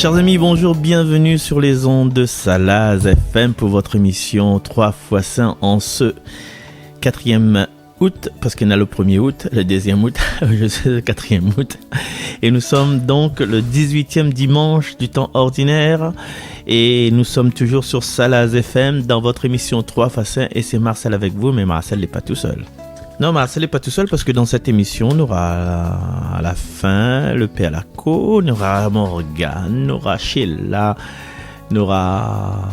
Chers amis, bonjour, bienvenue sur les ondes de Salaz FM pour votre émission 3 x 5 en ce 4e août, parce qu'il y en a le 1er août, le 2e août, je sais le 4e août. Et nous sommes donc le 18e dimanche du temps ordinaire et nous sommes toujours sur Salaz FM dans votre émission 3 x 5 et c'est Marcel avec vous, mais Marcel n'est pas tout seul. Non, Marcel n'est pas tout seul parce que dans cette émission, on aura à la fin le Père Laco, on aura Morgane, on aura Sheila, on aura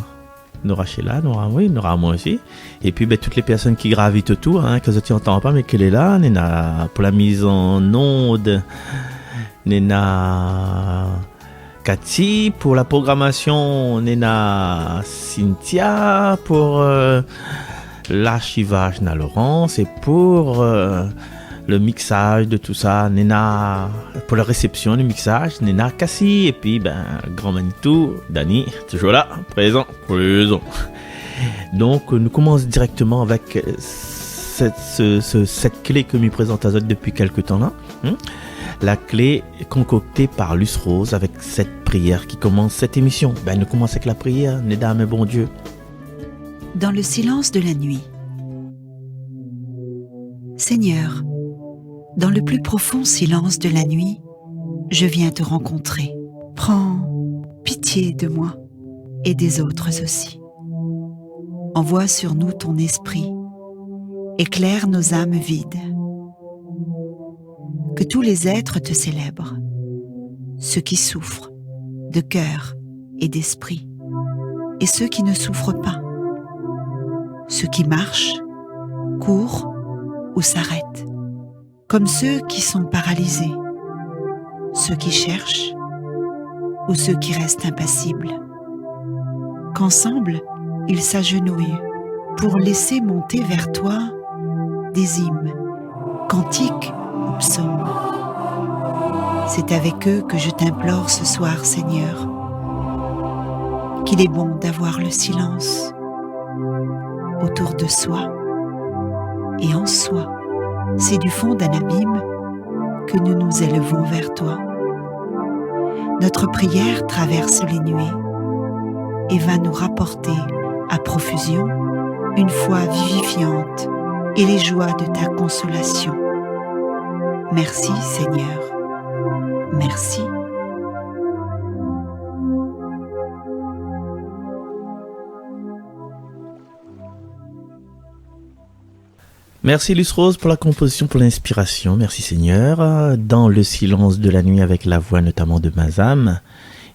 moi aussi. Et puis toutes les personnes qui gravitent autour, que tu n'entends pas, mais qu'elle est là. Nena pour la mise en onde, Nena Cathy pour la programmation, Nena Cynthia pour l'archivage na Laurence et pour le mixage de tout ça, Nena pour la réception du mixage, Nena Cassie et puis grand Manitou, Dani, toujours là, présent. Donc nous commençons directement avec cette clé que me présente Azot depuis quelque temps là. La clé concoctée par Luce Rose avec cette prière qui commence cette émission. Nous commençons avec la prière, Neda, mais bon Dieu. Dans le silence de la nuit. Seigneur, dans le plus profond silence de la nuit, je viens te rencontrer. Prends pitié de moi et des autres aussi. Envoie sur nous ton esprit, éclaire nos âmes vides. Que tous les êtres te célèbrent, ceux qui souffrent de cœur et d'esprit, et ceux qui ne souffrent pas, ceux qui marchent, courent ou s'arrêtent, comme ceux qui sont paralysés, ceux qui cherchent ou ceux qui restent impassibles. Qu'ensemble, ils s'agenouillent pour laisser monter vers toi des hymnes, cantiques ou psaumes. C'est avec eux que je t'implore ce soir, Seigneur, qu'il est bon d'avoir le silence autour de soi et en soi. C'est du fond d'un abîme que nous nous élevons vers toi. Notre prière traverse les nuées et va nous rapporter à profusion une foi vivifiante et les joies de ta consolation. Merci Seigneur, merci. Merci Luce Rose pour la composition, pour l'inspiration. Merci Seigneur. Dans le silence de la nuit avec la voix notamment de Mazam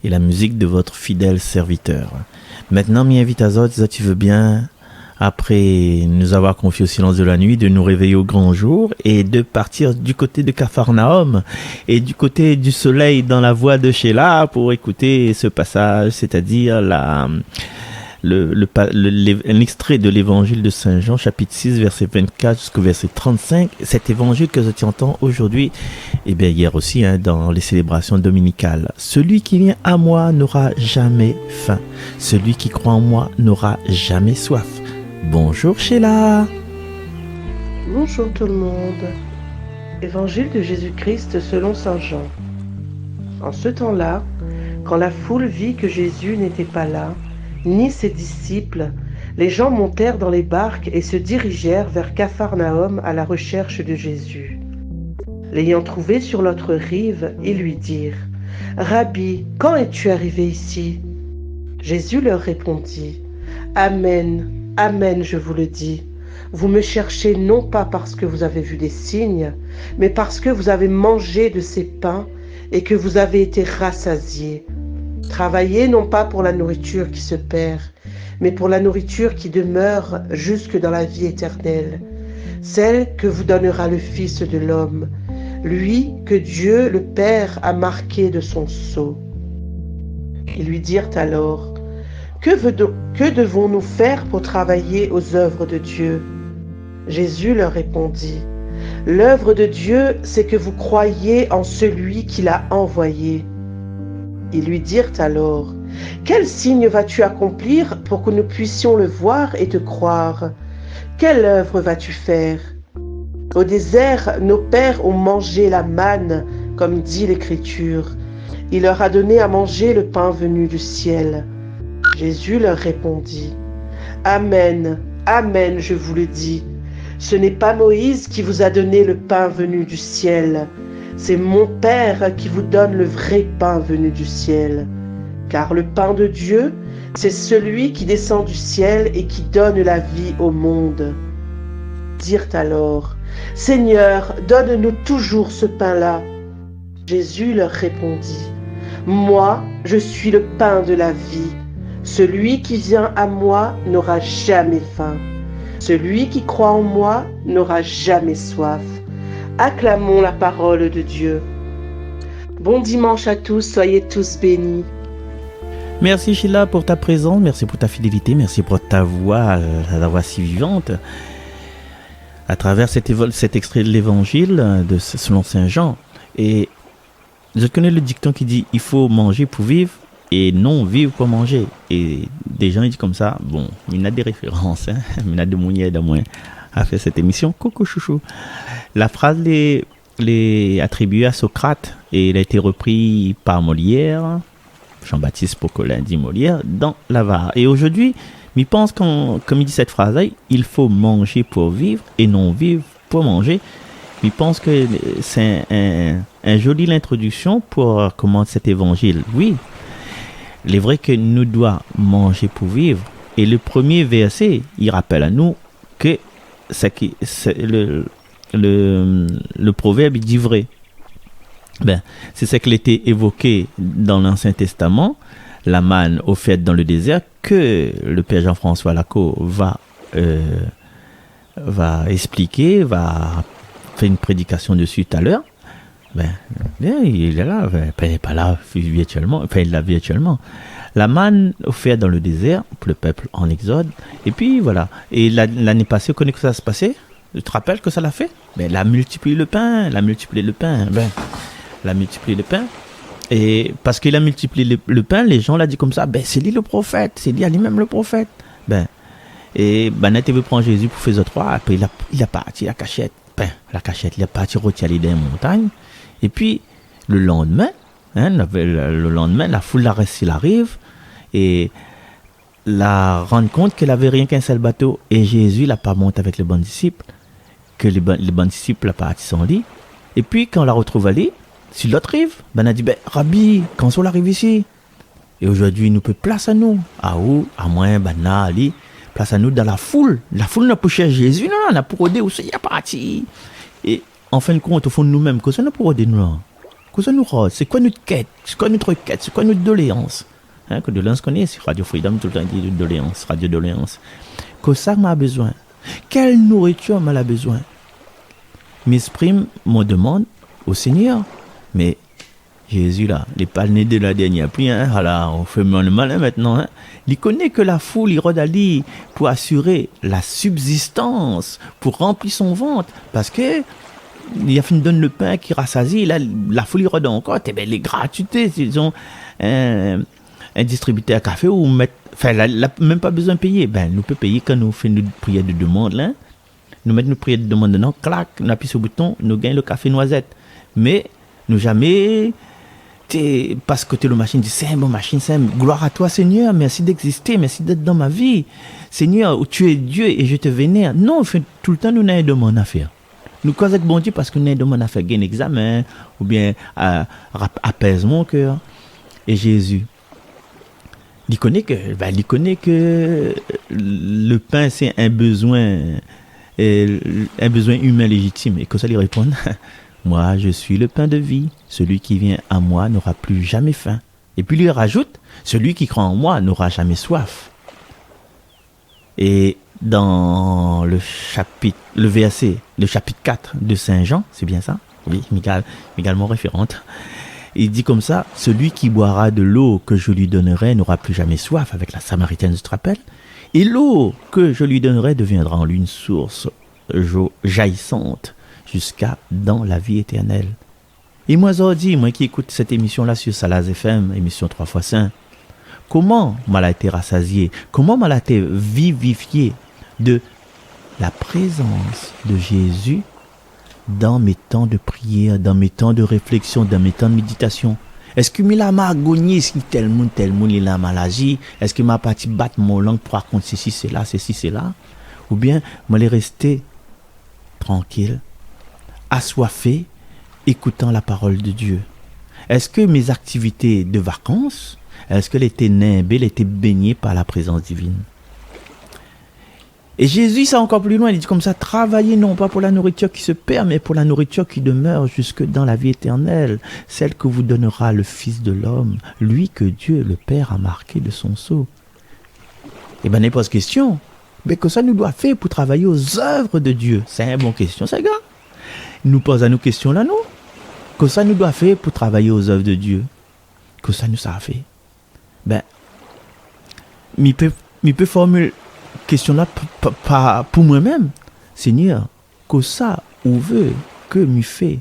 et la musique de votre fidèle serviteur. Maintenant, m'y invite à Zot, tu veux bien, après nous avoir confié au silence de la nuit, de nous réveiller au grand jour et de partir du côté de Capharnaüm et du côté du soleil dans la voix de Sheila pour écouter ce passage, c'est-à-dire l'extrait de l'évangile de Saint Jean, chapitre 6, verset 24 jusqu'au verset 35. Cet évangile que tu entends aujourd'hui, et bien hier aussi, dans les célébrations dominicales. Celui qui vient à moi n'aura jamais faim. Celui qui croit en moi n'aura jamais soif. Bonjour Sheila. Bonjour tout le monde. Évangile de Jésus-Christ selon Saint Jean. En ce temps-là, quand la foule vit que Jésus n'était pas là, ni ses disciples, les gens montèrent dans les barques et se dirigèrent vers Capharnaüm à la recherche de Jésus. L'ayant trouvé sur l'autre rive, ils lui dirent « Rabbi, quand es-tu arrivé ici ?» Jésus leur répondit « Amen, amen, je vous le dis. Vous me cherchez non pas parce que vous avez vu des signes, mais parce que vous avez mangé de ces pains et que vous avez été rassasiés. Travaillez non pas pour la nourriture qui se perd, mais pour la nourriture qui demeure jusque dans la vie éternelle, celle que vous donnera le Fils de l'homme, lui que Dieu le Père a marqué de son sceau. » Ils lui dirent alors, « Que devons-nous faire pour travailler aux œuvres de Dieu ?» Jésus leur répondit, « L'œuvre de Dieu, c'est que vous croyiez en celui qui l'a envoyé. » Ils lui dirent alors, « Quel signe vas-tu accomplir pour que nous puissions le voir et te croire? Quelle œuvre vas-tu faire? Au désert, nos pères ont mangé la manne, comme dit l'Écriture, Il leur a donné à manger le pain venu du ciel. Jésus leur répondit, « Amen, amen, je vous le dis. Ce n'est pas Moïse qui vous a donné le pain venu du ciel. C'est mon Père qui vous donne le vrai pain venu du ciel. Car le pain de Dieu, c'est celui qui descend du ciel et qui donne la vie au monde. » Dirent alors, « Seigneur, donne-nous toujours ce pain-là. » Jésus leur répondit, « Moi, je suis le pain de la vie. Celui qui vient à moi n'aura jamais faim. Celui qui croit en moi n'aura jamais soif. » Acclamons la parole de Dieu. Bon dimanche à tous, soyez tous bénis. Merci Sheila pour ta présence, merci pour ta fidélité, merci pour ta voix si vivante. À travers cet extrait de l'évangile selon Saint Jean. Et je connais le dicton qui dit « il faut manger pour vivre et non vivre pour manger ». Et des gens ils disent comme ça, bon, il y a des références, il y a des moyens d'amour à faire cette émission. Coucou chouchou. La phrase est attribuée à Socrate et elle a été reprise par Molière, Jean-Baptiste Poquelin dit Molière, dans l'Avare. Et aujourd'hui, je pense comme il dit cette phrase-là, il faut manger pour vivre et non vivre pour manger. Je pense que c'est un joli introduction pour commencer cet évangile. Oui, il est vrai que nous devons manger pour vivre. Et le premier verset, il rappelle à nous que le proverbe dit vrai. C'est ce qui a été évoqué dans l'Ancien Testament, la manne offerte dans le désert, que le Père Jean-François Lacau va expliquer, va faire une prédication dessus tout à l'heure. Il est là, il n'est pas là virtuellement, il l'a virtuellement. La manne offerte dans le désert pour le peuple en Exode. Et puis voilà. Et l'année passée, on connaît que ça se passait. Tu te rappelles que ça l'a fait? Elle a multiplié le pain. Et parce qu'il a multiplié le pain, les gens l'ont dit comme ça, c'est lui le prophète, c'est lui lui-même le prophète. Et Banette veut prendre Jésus pour faire trois, après il a parti la cachette, il a parti retirer dans les montagnes. Et puis le lendemain, la foule la reste, il arrive et la rendre compte qu'elle avait rien qu'un seul bateau. Et Jésus l'a pas monté avec les bons disciples, que les bons disciples la parti sans lui. Et puis quand on la retrouve allée sur l'autre rive, on a dit, Rabbi, quand on arrive ici, et aujourd'hui, nous peut place à nous. À où? À moins, Ali, place à nous dans la foule. La foule n'a pas cherché Jésus, non, on a pour aider aussi, il y a parti. Et en fin de compte, au fond de nous-mêmes, qu'est-ce qu'on a pour aider nous? Qu'est-ce qu'on nous rôde? C'est quoi notre quête? C'est quoi notre quête? C'est quoi notre doléance? Que doléance connaît, c'est Radio Freedom, tout le temps dit doléance, radio doléance. Que ça m'a besoin? Quelle nourriture m'a besoin? M'exprime mon demande au Seigneur. Mais Jésus là, il n'est pas né de la dernière pluie, alors on fait le malin maintenant. Il connaît que la foule, il rôde à lui pour assurer la subsistance, pour remplir son ventre, parce que il a fait donne le pain qui rassasie, là, la foule il rôde encore, les gratuités, ils ont un distributeur à café ou même pas besoin de payer. Nous peut payer quand nous faisons une prière de demande là. Nous mettons une prière de demande dedans, clac, nous appuyons sur le bouton, nous gagnons le café noisette. Mais nous jamais parce que le machine dit c'est une bonne machine, c'est gloire à toi Seigneur, merci d'exister, merci d'être dans ma vie Seigneur, tu es Dieu et je te vénère. Non, tout le temps nous n'avons de mon affaire. Nous causons avec bon Dieu parce que nous n'avons de mon affaire, gain examen ou bien apaise mon cœur. Et Jésus il connaît que le pain c'est un besoin humain légitime. Et que ça lui répond moi, je suis le pain de vie. Celui qui vient à moi n'aura plus jamais faim. Et puis lui rajoute, celui qui croit en moi n'aura jamais soif. Et dans le chapitre 4 de Saint Jean, c'est bien ça? Oui, également référente. Il dit comme ça, celui qui boira de l'eau que je lui donnerai n'aura plus jamais soif, avec la Samaritaine, je te rappelle. Et l'eau que je lui donnerai deviendra en lui une source jaillissante jusqu'à dans la vie éternelle. Et moi qui écoute cette émission-là sur Salaz FM, émission 3 fois Saint, comment m'a été rassasié, comment m'a été vivifié de la présence de Jésus dans mes temps de prière, dans mes temps de réflexion, dans mes temps de méditation. Est-ce que m'a margogné si tel monde il a maladie? Est-ce que m'a parti battre mon langue pour raconter ceci, c'est là? Ou bien, moi, les rester tranquille, assoiffé, écoutant la parole de Dieu? Est-ce que mes activités de vacances, est-ce qu'elles étaient nimbées, elles étaient baignées par la présence divine? Et Jésus, ça encore plus loin, il dit comme ça, travaillez non pas pour la nourriture qui se perd, mais pour la nourriture qui demeure jusque dans la vie éternelle, celle que vous donnera le Fils de l'homme, lui que Dieu, le Père, a marqué de son sceau. Eh bien, n'est pas question, mais que ça nous doit faire pour travailler aux œuvres de Dieu. C'est une bonne question, ça, gars. Il nous pose à nous question là, non? Que ça nous doit faire pour travailler aux œuvres de Dieu. Que ça nous a fait. Ben, il peut formuler question là pour moi-même. Seigneur, que ça ou veut que m'y fait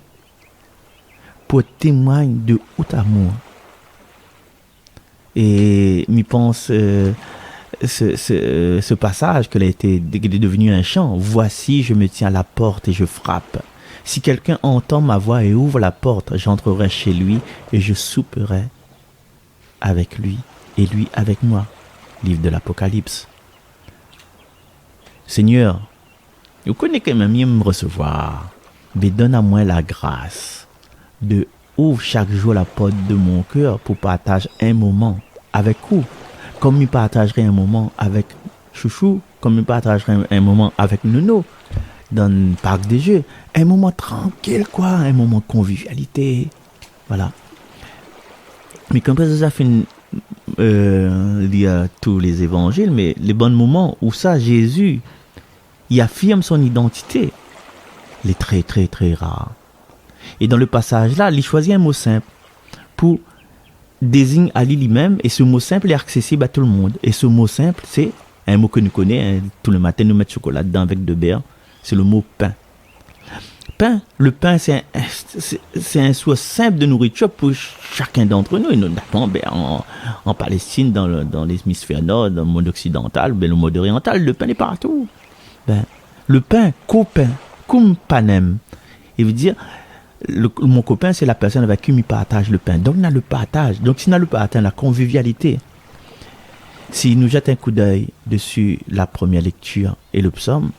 pour témoigner de haut amour. Et m'y pense ce passage qu'il a été devenu un chant. Voici, je me tiens à la porte et je frappe. Si quelqu'un entend ma voix et ouvre la porte, j'entrerai chez lui et je souperai avec lui et lui avec moi. Livre de l'Apocalypse. Seigneur, vous connaissez quand même me recevoir, mais donne à moi la grâce de ouvrir chaque jour la porte de mon cœur pour partager un moment avec vous, comme je partagerai un moment avec Chouchou, comme je partagerai un moment avec Nono dans le parc des jeux, un moment tranquille quoi, un moment de convivialité, voilà. Mais comme ça fait lire tous les évangiles, mais les bons moments où ça Jésus il affirme son identité, il est très très très rare. Et dans le passage là, il choisit un mot simple pour désigner à lui-même, et ce mot simple est accessible à tout le monde. Et ce mot simple, c'est un mot que nous connaissons, hein, tout le matin nous mettons chocolat dedans avec de beurre, c'est le mot pain. Pain, le pain c'est un source simple de nourriture pour chacun d'entre nous, et notamment en Palestine, dans l'hémisphère nord, dans le monde occidental, le monde oriental, le pain est partout. Le pain, copain, cum panem, il veut dire mon copain c'est la personne avec qui il partage le pain. Donc on a le partage, donc si on a le partage, la convivialité. Si nous jetons un coup d'œil dessus la première lecture et le psaume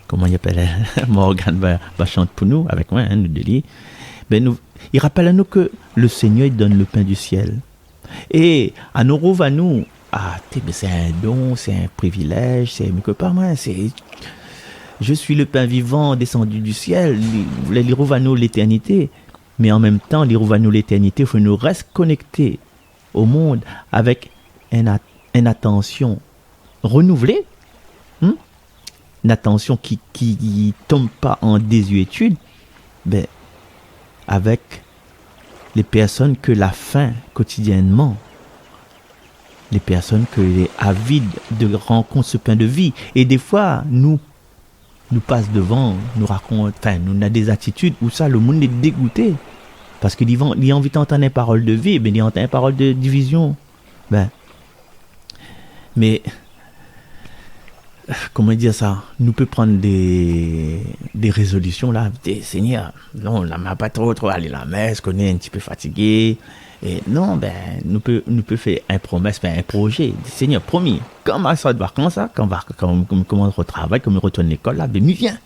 comment il appelle Morgan va chanter pour nous avec moi, nous délit. Il rappelle à nous que le Seigneur il donne le pain du ciel. Et à nous à nous, c'est un don, c'est un privilège, c'est que par moi, c'est je suis le pain vivant descendu du ciel, il à nous l'éternité. Mais en même temps, il à nous l'éternité, il faut nous rester connectés au monde avec une attention renouvelée, une attention qui tombe pas en désuétude, avec les personnes que la faim quotidiennement, les personnes que les avides de rencontrer ce pain de vie. Et des fois, nous passe devant, nous raconte, nous avons des attitudes où ça, le monde est dégoûté. Parce qu'il a envie d'entendre une parole de vie, mais il entend une parole de division. Mais, comment dire ça? Nous peut prendre des résolutions là. Seigneur, non, on n'a pas trop aller à la messe, qu'on est un petit peu fatigué. Et non, nous peut faire une promesse, un projet. Seigneur, promis, comme ça de vacances, quand on retravaille, quand on retourne à l'école, là, viens,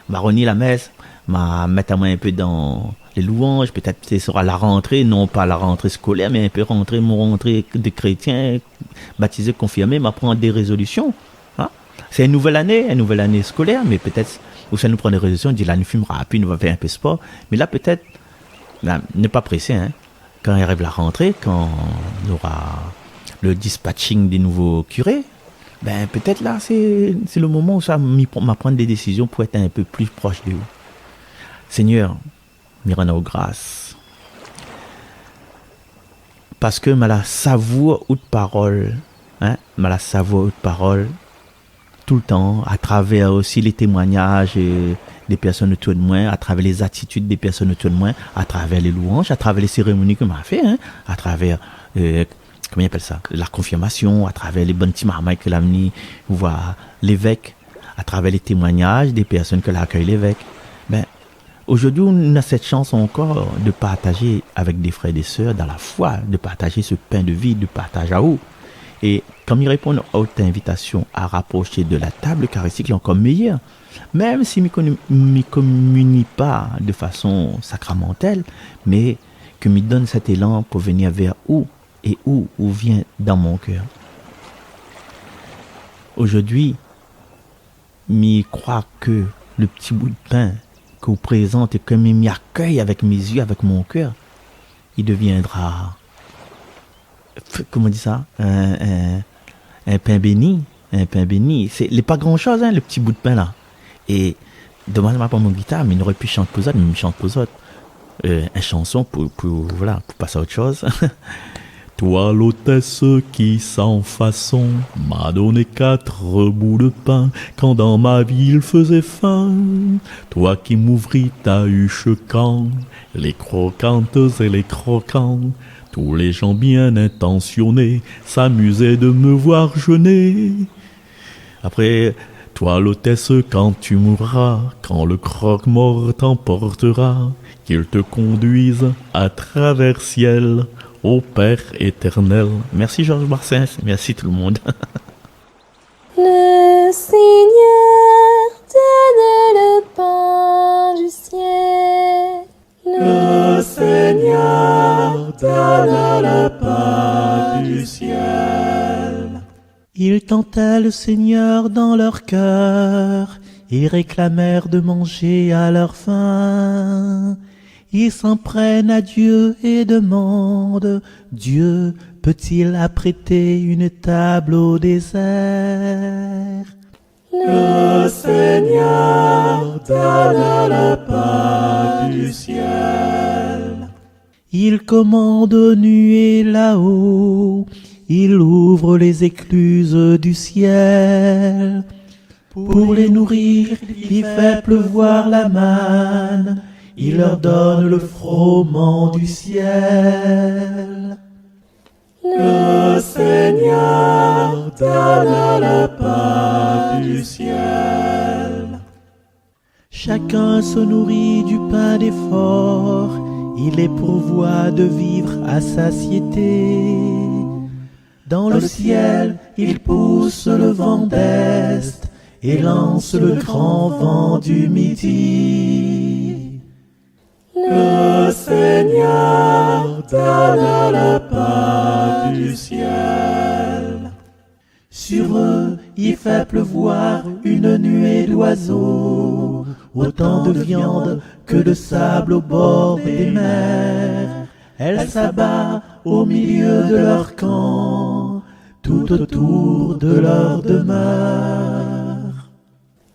on va renier la messe, on va mettre à moi un peu dans les louanges, peut-être ce sera la rentrée, non pas la rentrée scolaire, mais un peu mon rentrée de chrétien, baptisé, confirmé, m'a prendre des résolutions. Hein? C'est une nouvelle année scolaire, mais peut-être, où ça nous prend des résolutions, on dit là, nous fumera, puis nous va faire un peu de sport, mais là, peut-être, n'est pas pressé, hein. Quand il arrive la rentrée, quand on aura le dispatching des nouveaux curés, peut-être là, c'est le moment où ça m'a prendre des décisions pour être un peu plus proche de vous. Seigneur, me rends aux grâces. Parce que la savoure ou de parole, la savoure ou de parole, tout le temps, à travers aussi les témoignages des personnes autour de moi, à travers les attitudes des personnes autour de moi, à travers les louanges, à travers les cérémonies que m'a fait, à travers, comment il appelle ça, la confirmation, à travers les bonnes petits marmailles que l'a venu voir l'évêque, à travers les témoignages des personnes que l'a accueilli l'évêque. Aujourd'hui, on a cette chance encore de partager avec des frères et des sœurs dans la foi, de partager ce pain de vie, de partage à eau. Et comme ils répondent à votre invitation à rapprocher de la table eucharistique, il est encore meilleur. Même si je ne communie pas de façon sacramentelle, mais que me donne cet élan pour venir vers où et où vient dans mon cœur. Aujourd'hui, je crois que le petit bout de pain que vous présentez, que je m'y accueille avec mes yeux, avec mon cœur, il deviendra, comment on dit ça, un pain béni, un pain béni. C'est pas grand chose, le petit bout de pain là. Et demande-moi pas mon guitare, mais il aurait pu chanter pour ça, mais il chante pour ça. Une chanson pour passer à autre chose. Toi l'hôtesse qui sans façon m'a donné 4 bouts de pain quand dans ma vie il faisait faim. Toi qui m'ouvris ta huche quand les croquantes et les croquants, tous les gens bien intentionnés s'amusaient de me voir jeûner. Après, toi l'hôtesse quand tu mourras, quand le croque-mort t'emportera, qu'il te conduise à travers ciel au Père éternel. Merci Georges Brassens, merci tout le monde. Le Seigneur donne le pain du ciel. Le Seigneur donne le pain du ciel. Ils tentaient le Seigneur dans leur cœur et réclamèrent de manger à leur faim. Ils s'en prennent à Dieu et demandent, Dieu peut-il apprêter une table au désert? Le Seigneur donne le pain du ciel. Il commande aux nuées là-haut, il ouvre les écluses du ciel. Pour les nourrir, il fait pleuvoir la manne, il leur donne le froment du ciel. Le Seigneur donne le pain du ciel. Chacun se nourrit du pain d'effort, il les pourvoit de vivre à satiété. Dans le ciel, il pousse le vent d'est et lance le grand vent du midi. Le Seigneur donne le pain du ciel. Sur eux, il fait pleuvoir une nuée d'oiseaux, autant de viande que de sable au bord des mers. Elle s'abat au milieu de leur camp, tout autour de leur demeure.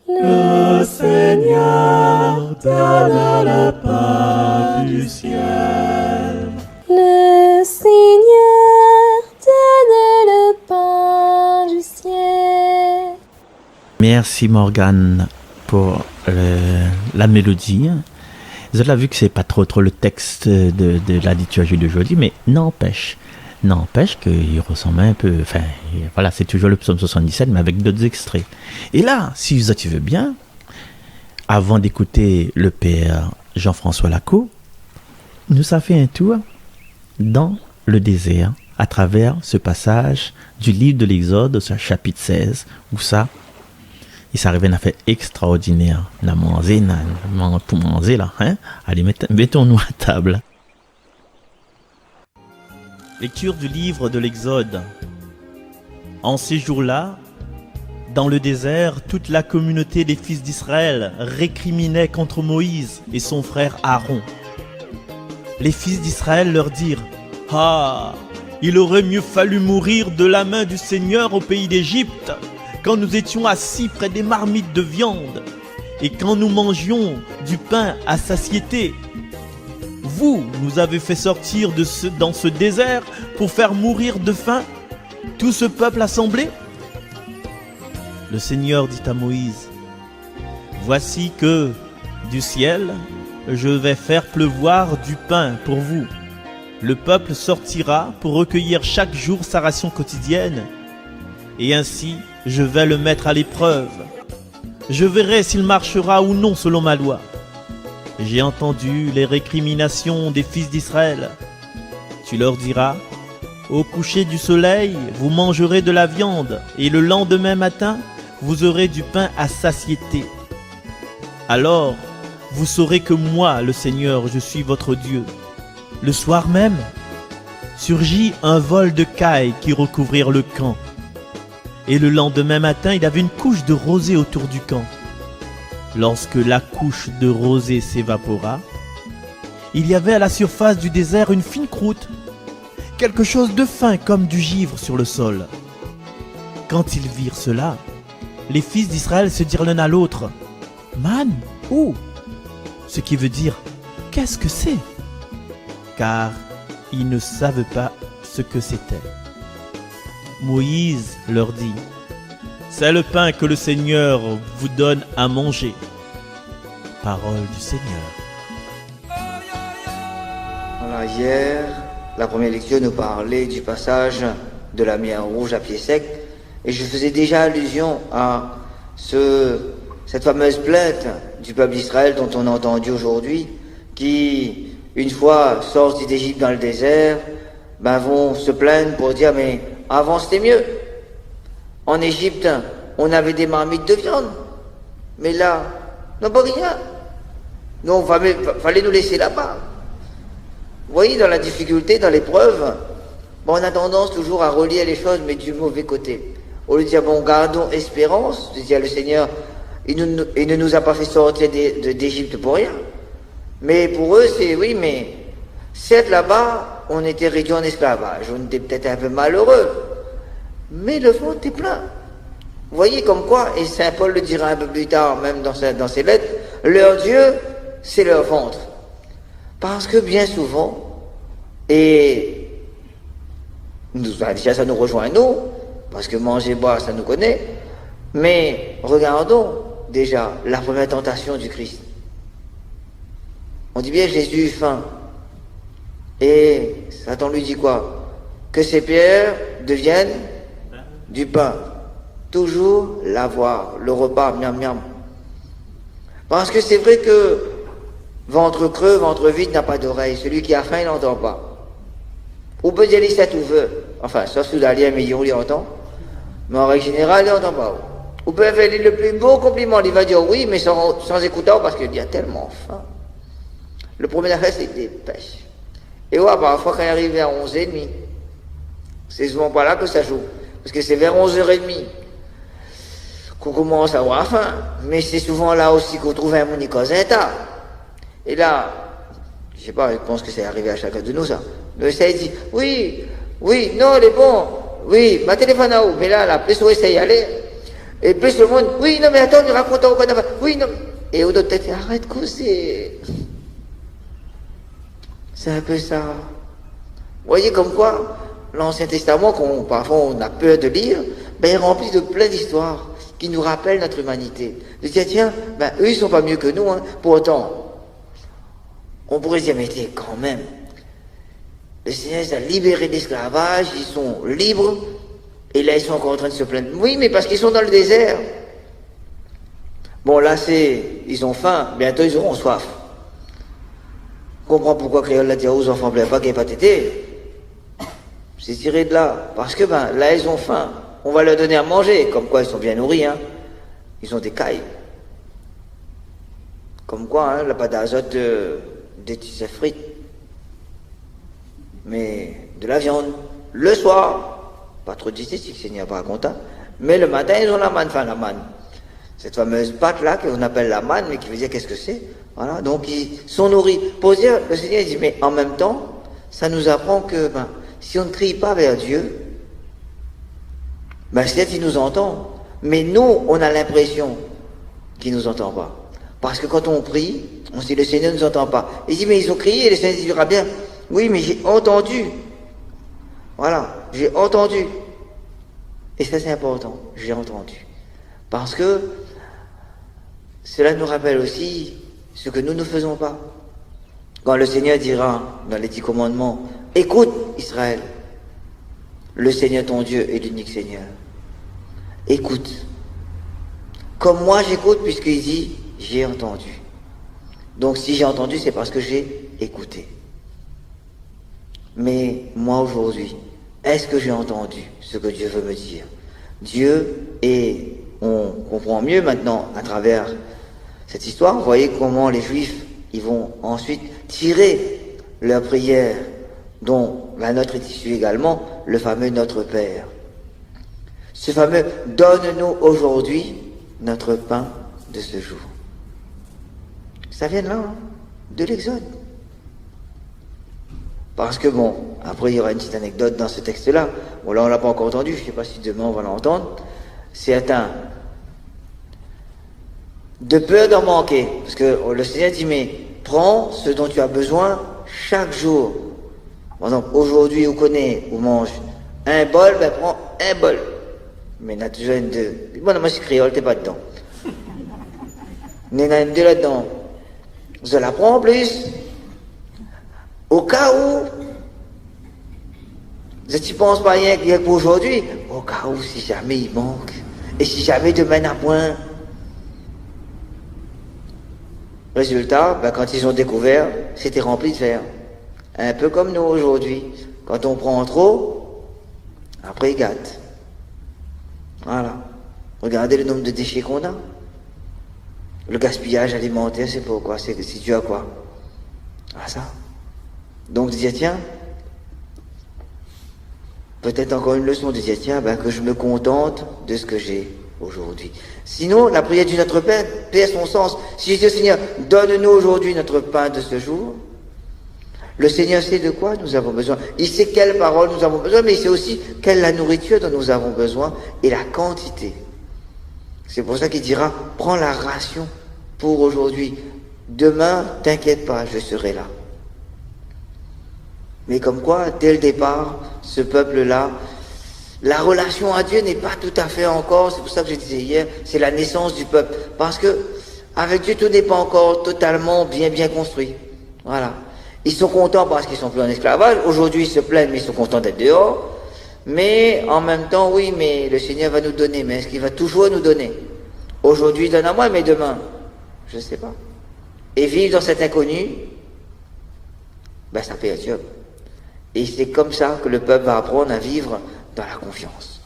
Le Seigneur donne le pain du ciel. Le Seigneur donne le pain du ciel. Merci Morgane pour la mélodie. Vous avez vu que c'est pas trop le texte de la liturgie d'aujourd'hui, mais n'empêche qu'il ressemble un peu, enfin voilà, c'est toujours le psaume 77 mais avec d'autres extraits. Et là, si tu veux bien, avant d'écouter le père Jean-François Lacaux, nous a fait un tour dans le désert à travers ce passage du livre de l'Exode, ce chapitre 16, où ça, il s'arrivait à faire extraordinaire. Pour manger là, hein? Allez, mettons-nous à table. Lecture du livre de l'Exode. En ces jours-là, dans le désert, toute la communauté des fils d'Israël récriminait contre Moïse et son frère Aaron. Les fils d'Israël leur dirent: « Ah, il aurait mieux fallu mourir de la main du Seigneur au pays d'Égypte, quand nous étions assis près des marmites de viande, et quand nous mangions du pain à satiété. Vous nous avez fait sortir dans ce désert pour faire mourir de faim tout ce peuple assemblé. » Le Seigneur dit à Moïse: « Voici que, du ciel, je vais faire pleuvoir du pain pour vous. Le peuple sortira pour recueillir chaque jour sa ration quotidienne, et ainsi je vais le mettre à l'épreuve. Je verrai s'il marchera ou non selon ma loi. j'ai entendu les récriminations des fils d'Israël. Tu leur diras, au coucher du soleil, vous mangerez de la viande, et le lendemain matin, vous aurez du pain à satiété. Alors, vous saurez que moi, le Seigneur, je suis votre Dieu. Le soir même, surgit un vol de cailles qui recouvrirent le camp. Et le lendemain matin, il y avait une couche de rosée autour du camp. Lorsque la couche de rosée s'évapora, il y avait à la surface du désert une fine croûte, quelque chose de fin comme du givre sur le sol. Quand ils virent cela, les fils d'Israël se dirent l'un à l'autre, « Man, où ?» Ce qui veut dire, « Qu'est-ce que c'est ?» Car ils ne savaient pas ce que c'était. Moïse leur dit, « C'est le pain que le Seigneur vous donne à manger. » Parole du Seigneur. Voilà, hier, la première lecture nous parlait du passage de la mer Rouge à pied sec, et je faisais déjà allusion à cette fameuse plainte du peuple d'Israël dont on a entendu aujourd'hui, qui, une fois sortis d'Égypte dans le désert, vont se plaindre pour dire, mais avant c'était mieux. En Égypte, on avait des marmites de viande, mais là, non pas rien. Donc, fallait nous laisser là-bas. Vous voyez, dans la difficulté, dans l'épreuve, on a tendance toujours à relier les choses, mais du mauvais côté. Au lieu de dire, bon, gardons espérance, de dire, le Seigneur, il ne nous a pas fait sortir d'Égypte pour rien. Mais pour eux, c'est, oui, mais certes, là-bas, on était réduit en esclavage, on était peut-être un peu malheureux, mais le fond était plein. Vous voyez comme quoi, et Saint Paul le dira un peu plus tard, même dans ses lettres, leur Dieu, c'est leur ventre. Parce que bien souvent, et déjà ça nous rejoint nous, parce que manger, boire, ça nous connaît, mais regardons déjà la première tentation du Christ. On dit bien Jésus eut faim, et Satan lui dit quoi? Que ces pierres deviennent du pain. Toujours l'avoir, le repas, miam miam. Parce que c'est vrai que ventre creux, ventre vide n'a pas d'oreille. Celui qui a faim, il n'entend pas. Ou peut dire ça tout veut. Enfin, sauf sous l'alien, mais il entend. Mais en règle générale, il n'entend pas. Ou peut faire le plus beau compliment, il va dire oui, mais sans écoutant, parce qu'il a tellement faim. Le premier affaire, c'est des pêches. Et ouais, parfois, quand il arrive à 11h30, c'est souvent pas là que ça joue. Parce que c'est vers 11h30 qu'on commence à avoir faim. Mais c'est souvent là aussi qu'on trouve un monicosetta. Et là, je sais pas, je pense que c'est arrivé à chacun de nous, ça. Le ça, il dit, oui, non, il est bon. Oui, ma téléphone à où? Mais là, plus on essaye d'y aller. Et plus le monde, oui, non, mais attends, il raconte au bon. Oui, non. Et au d'autres têtes, arrête de causer. C'est un peu ça. Vous voyez comme quoi, l'Ancien Testament, parfois on a peur de lire, est rempli de plein d'histoires qui nous rappellent notre humanité. De dire, tiens, eux, ils sont pas mieux que nous, hein. Pour autant, on pourrait dire, mais quand même, le Seigneur les a libérés d'esclavage, ils sont libres, et là, ils sont encore en train de se plaindre. Oui, mais parce qu'ils sont dans le désert. Bon, là, ils ont faim, bientôt ils auront soif. On comprend pourquoi Créole l'a dit aux enfants plaît pas qu'il n'y ait pas tété. C'est tiré de là. Parce que, là, ils ont faim. On va leur donner à manger. Comme quoi, ils sont bien nourris, hein. Ils ont des cailles. Comme quoi, hein, la pâte d'azote, des petites frites. Mais de la viande. Le soir, pas trop diététique, c'est n'y a pas à compter. Mais le matin, ils ont la manne, la manne. Cette fameuse pâte-là, qu'on appelle la manne, mais qui veut dire qu'est-ce que c'est. Voilà, donc ils sont nourris. Pour dire, le Seigneur dit, mais en même temps, ça nous apprend que, si on ne crie pas vers Dieu, certes, il nous entend. Mais nous, on a l'impression qu'il ne nous entend pas. Parce que quand on prie, on se dit, le Seigneur ne nous entend pas. Il dit, mais ils ont crié, et le Seigneur dira bien, oui, mais j'ai entendu. Voilà, j'ai entendu. Et ça, c'est important, j'ai entendu. Parce que cela nous rappelle aussi ce que nous ne faisons pas. Quand le Seigneur dira dans les 10 commandements, écoute Israël, le Seigneur ton Dieu est l'unique Seigneur. Écoute. Comme moi j'écoute puisqu'il dit, j'ai entendu. Donc si j'ai entendu, c'est parce que j'ai écouté. Mais moi aujourd'hui, est-ce que j'ai entendu ce que Dieu veut me dire? Dieu, et on comprend mieux maintenant à travers cette histoire, vous voyez comment les Juifs, ils vont ensuite tirer leur prière, dont la nôtre est issue également, le fameux Notre Père. Ce fameux « Donne-nous aujourd'hui notre pain de ce jour ». Ça vient de là, hein, de l'Exode. Parce que bon, après il y aura une petite anecdote dans ce texte-là. Bon là on l'a pas encore entendu, je ne sais pas si demain on va l'entendre. C'est un de peur d'en manquer. Parce que le Seigneur dit, mais prends ce dont tu as besoin chaque jour. Par exemple, aujourd'hui, on connaît, on mange un bol, ben prends un bol. Mais il y en a toujours une deux. Bon, moi je suis créole, t'es pas dedans. Il y en a une deux là-dedans. Je la prends en plus. Au cas où, je ne pense pas rien que pour aujourd'hui, au cas où, si jamais il manque, et si jamais demain n'a point. Résultat, ben, quand ils ont découvert, c'était rempli de fer. Un peu comme nous aujourd'hui. Quand on prend trop, après il gâte. Voilà. Regardez le nombre de déchets qu'on a. Le gaspillage alimentaire, c'est pourquoi? C'est dû à quoi? À ça. Donc je disais, tiens, peut-être encore une leçon, de dire, tiens, ben, que je me contente de ce que j'ai aujourd'hui. Sinon, la prière du Notre Père perd son sens. Si je dis au Seigneur, donne-nous aujourd'hui notre pain de ce jour, le Seigneur sait de quoi nous avons besoin. Il sait quelle parole nous avons besoin, mais il sait aussi quelle est la nourriture dont nous avons besoin et la quantité. C'est pour ça qu'il dira, prends la ration pour aujourd'hui. Demain, t'inquiète pas, je serai là. Mais comme quoi, dès le départ, ce peuple-là, la relation à Dieu n'est pas tout à fait encore, c'est pour ça que je disais hier, c'est la naissance du peuple. Parce que, avec Dieu, tout n'est pas encore totalement bien construit. Voilà. Ils sont contents parce qu'ils sont plus en esclavage. Aujourd'hui, ils se plaignent, mais ils sont contents d'être dehors. Mais, en même temps, oui, mais le Seigneur va nous donner. Mais est-ce qu'il va toujours nous donner? Aujourd'hui, il donne à moi, mais demain, je ne sais pas. Et vivre dans cet inconnu, ben, ça perturbe. Et c'est comme ça que le peuple va apprendre à vivre dans la confiance.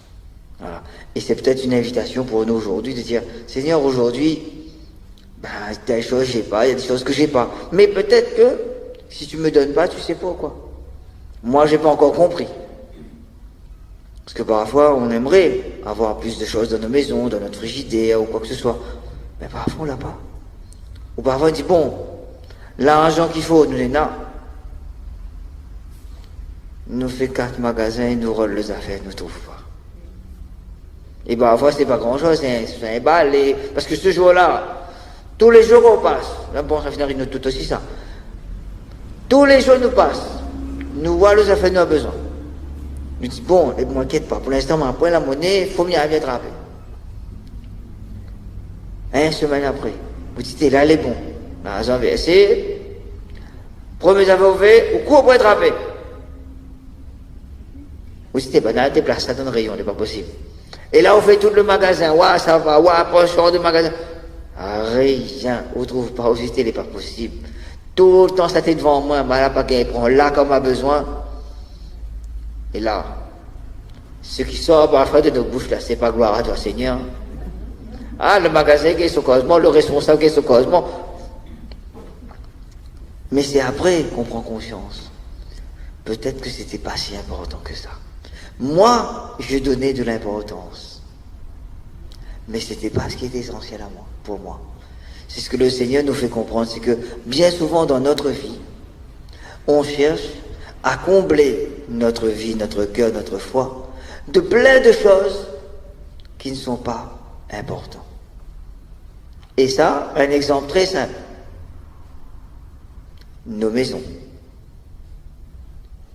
Voilà. Et c'est peut-être une invitation pour nous aujourd'hui de dire, Seigneur, aujourd'hui, ben, il y a des choses que j'ai pas, il y a des choses que j'ai pas. Mais peut-être que, si tu me donnes pas, tu sais pourquoi. Moi, j'ai pas encore compris. Parce que parfois, on aimerait avoir plus de choses dans nos maisons, dans notre frigidaire, ou quoi que ce soit. Mais parfois, on l'a pas. Ou parfois, on dit, bon, l'argent qu'il faut, nous est là. Nous fait 4 magasins, ils nous roulent les affaires, nous ne trouvons pas. Et parfois, c'est pas grand-chose, c'est un bal. Parce que ce jour-là, tous les jours on passe. Là, bon, ça finit nous tout aussi ça. Tous les jours nous passent. Nous voyons les affaires, nous avons besoin. Nous disons, bon, ne m'inquiète pas, pour l'instant, on prend la monnaie, il faut bien aller attraper. Une semaine après, vous dites, là, elle est bon. L'argent versé, premier affaire ouvert, au cours pour attraper. Vous dites, ben, là, déplace ça dans le rayon, n'est pas possible. Et là, on fait tout le magasin, ouais, ça va, ouais, après, je sors du magasin. Rien, on ne trouve pas, juste, il n'est pas possible. Tout le temps, ça t'est devant moi, mais là, pas qu'elle prend là comme a besoin. Et là, ce qui sort parfois de nos bouches, là, c'est pas gloire à toi, Seigneur. Ah, le magasin qui est sous causement, le responsable qui est sous causement. Mais c'est après qu'on prend conscience. Peut-être que c'était pas si important que ça. Moi, je donnais de l'importance. Mais c'était pas ce qui était essentiel à moi, pour moi. C'est ce que le Seigneur nous fait comprendre, c'est que bien souvent dans notre vie, on cherche à combler notre vie, notre cœur, notre foi, de plein de choses qui ne sont pas importantes. Et ça, un exemple très simple. Nos maisons.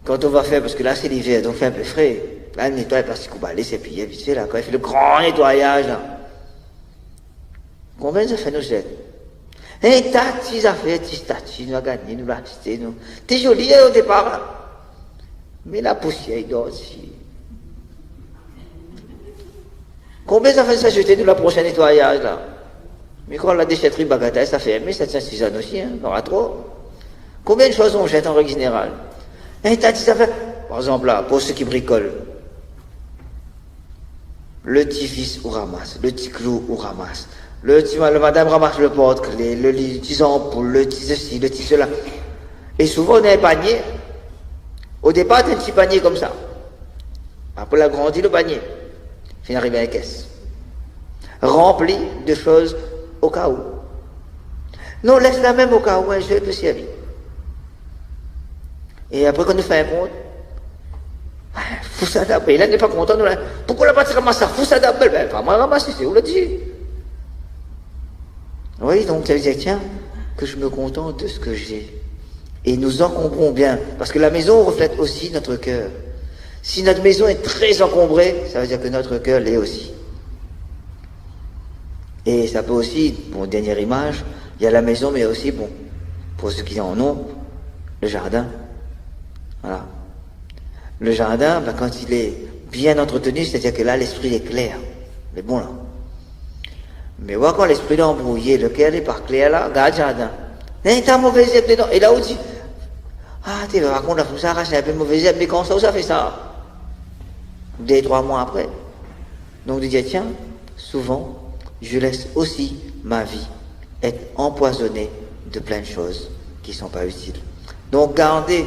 Quand on va faire, parce que là c'est l'hiver, donc fait un peu frais, là le nettoyage parce qu'on va laisser plier vite fait, là, quand il fait le grand nettoyage, là. Combien ça fait nous jette? Un tas de affaires, des statues, nous a gagné, nous l'a acheté, nous. T'es joli au départ, là. Mais la poussière, il dort aussi. Combien ça fait ça jeter nous la prochaine nettoyage, là? Mais quand la déchetterie bagatelle, ça fait 1706 ans aussi, hein, on aura trop. Combien de choses on jette en règle générale? Et t'as dit ça fait, par exemple là, pour ceux qui bricolent, le petit fils ou ramasse, le petit clou ou ramasse, le madame ramasse le porte-clés, le petit ampoule, le petit ceci, le petit cela. Et souvent on a un panier. Au départ, c'est un petit panier comme ça. Après, on agrandit le panier. Puis on arrive à la caisse. Rempli de choses au cas où. Non, laisse la même au cas où un jeu peut servir. Et après, quand on fait un compte, faut s'adapter. Là, on n'est pas content. Pourquoi la partie ramasse ça? Faut s'adapter. Ben, pas moi ramasser, c'est où l'a dit? Oui, donc ça veut dire, tiens, que je me contente de ce que j'ai. Et nous encombrons bien. Parce que la maison reflète aussi notre cœur. Si notre maison est très encombrée, ça veut dire que notre cœur l'est aussi. Et ça peut aussi, bon, dernière image, il y a la maison, mais aussi, bon, pour ceux qui en ont, le jardin. Voilà. Le jardin, ben, quand il est bien entretenu, c'est-à-dire que là, l'esprit est clair. Mais bon, là. Mais voir quand l'esprit est embrouillé, le cœur n'est pas clair, là, regarde le jardin. Et t'as mauvais zèbre dedans. Et là, on dit, ah, tu vas raconter, ça arracher un peu mauvais zèbre, mais quand ça fait ça? 2-3 mois après. Donc, de dire, tiens, souvent, je laisse aussi ma vie être empoisonnée de plein de choses qui ne sont pas utiles. Donc, garder,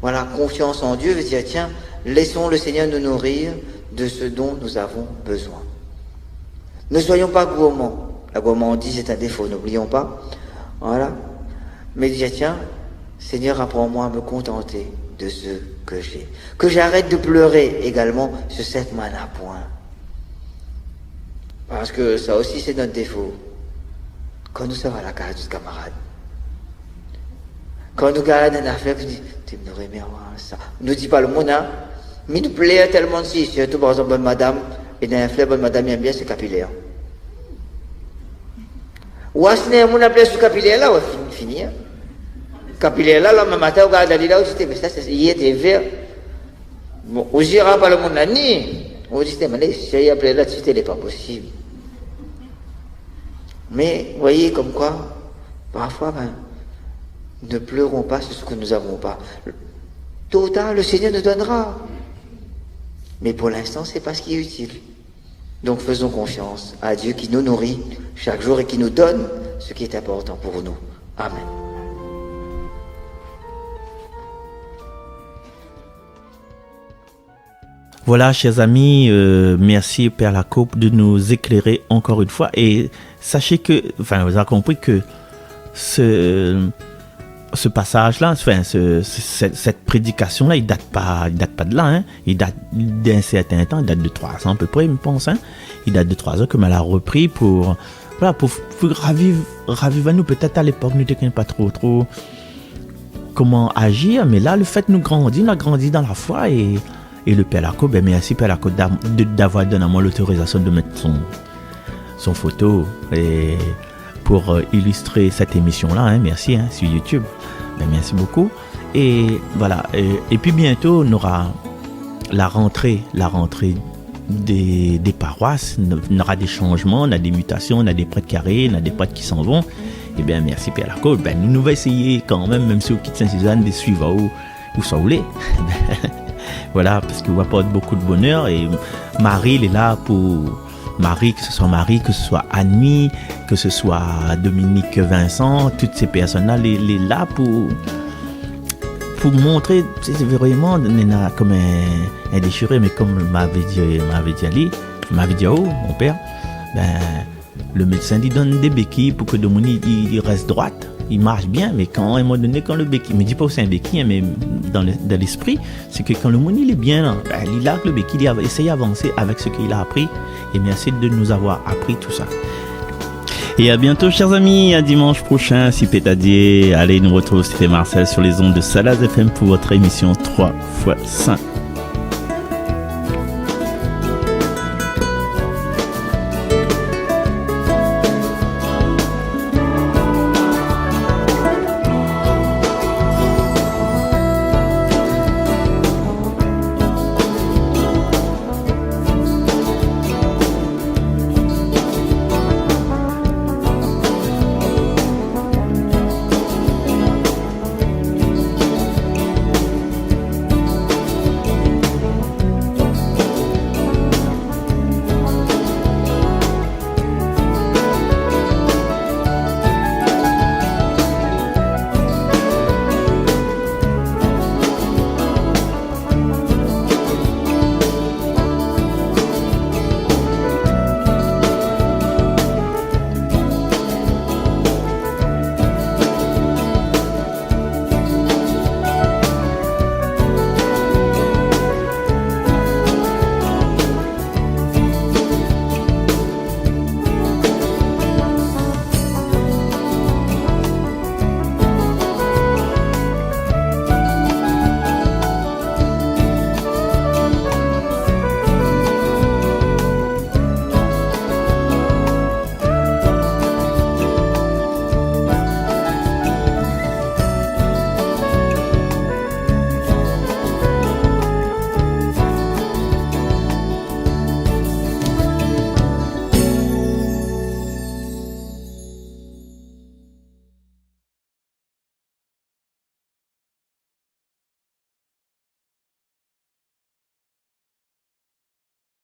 voilà, confiance en Dieu, veut dire, tiens, laissons le Seigneur nous nourrir de ce dont nous avons besoin. Ne soyons pas gourmands. La gourmandise est un défaut, n'oublions pas. Voilà. Mais dire, tiens, Seigneur, apprends-moi à me contenter de ce que j'ai. Que j'arrête de pleurer également sur cette manne à point. Parce que ça aussi, c'est notre défaut. Quand nous sommes à la case du camarade, quand nous regardons une affaire, nous disons, tu me n'aurais bien ça. On ne dit pas le mot, hein, mais nous plaît tellement si, surtout par exemple, bonne madame, et dans un fleur, bonne madame aime bien, c'est capillaire. Ou à ce n'est mon appelé sous capillaire là, on va finir. Capillaire là, le matin, on regarde là, on dit, mais ça, il était vert. Bon, on dira pas le monde là, ni. On dit, mais les chéris appelés là, il n'est pas possible. Mais, vous voyez, comme quoi, parfois, ben, ne pleurons pas sur ce que nous n'avons pas. Tôt ou tard, le Seigneur nous donnera. Mais pour l'instant, c'est pas ce qui est utile. Donc faisons confiance à Dieu qui nous nourrit chaque jour et qui nous donne ce qui est important pour nous. Amen. Voilà, chers amis, merci Père Lacoupe de nous éclairer encore une fois. Et sachez que, enfin, vous avez compris que ce passage-là, enfin, cette prédication-là, il date pas de là, hein. Il date d'un certain temps, il date de 3 ans à peu près, je pense, hein. Il date de 3 ans que elle a repris pour raviver nous. Peut-être à l'époque, nous ne connaissions pas trop comment agir, mais là, le fait nous grandir, on a grandi dans la foi et le Père Lacoupe, ben merci Père Lacoupe d'avoir donné à moi l'autorisation de mettre son photo et pour illustrer cette émission-là, hein, merci, hein, sur YouTube. Ben, merci beaucoup. Et voilà. Et puis bientôt, on aura la rentrée des paroisses. On aura des changements, on a des mutations, on a des prêtres carrés, on a des prêtres qui s'en vont. Et bien, merci Père Lacoupe. Ben, nous allons essayer quand même si au quitte Saint-Suzanne, de suivre où ça voulait. Voilà, parce qu'il vous apporte beaucoup de bonheur. Et Marie, il est là pour Marie, que ce soit Marie, que ce soit Annie, que ce soit Dominique Vincent, toutes ces personnes-là, il est là pour montrer, c'est vraiment comme un déchiré, mais comme m'avait dit mon père, ben, le médecin lui donne des béquilles pour que Dominique il reste droite. Il marche bien, mais quand à un moment donné, quand le béquille, mais dis pas que c'est un béquille, hein, mais dans l'esprit, c'est que quand le monde il est bien là, ben, il a que le béquille, il essaye d'avancer avec ce qu'il a appris, et merci de nous avoir appris tout ça. Et à bientôt, chers amis, à dimanche prochain, si pétadier. Allez, nous retrouve, c'était Marcel sur les ondes de Salaz FM pour votre émission 3 x 5.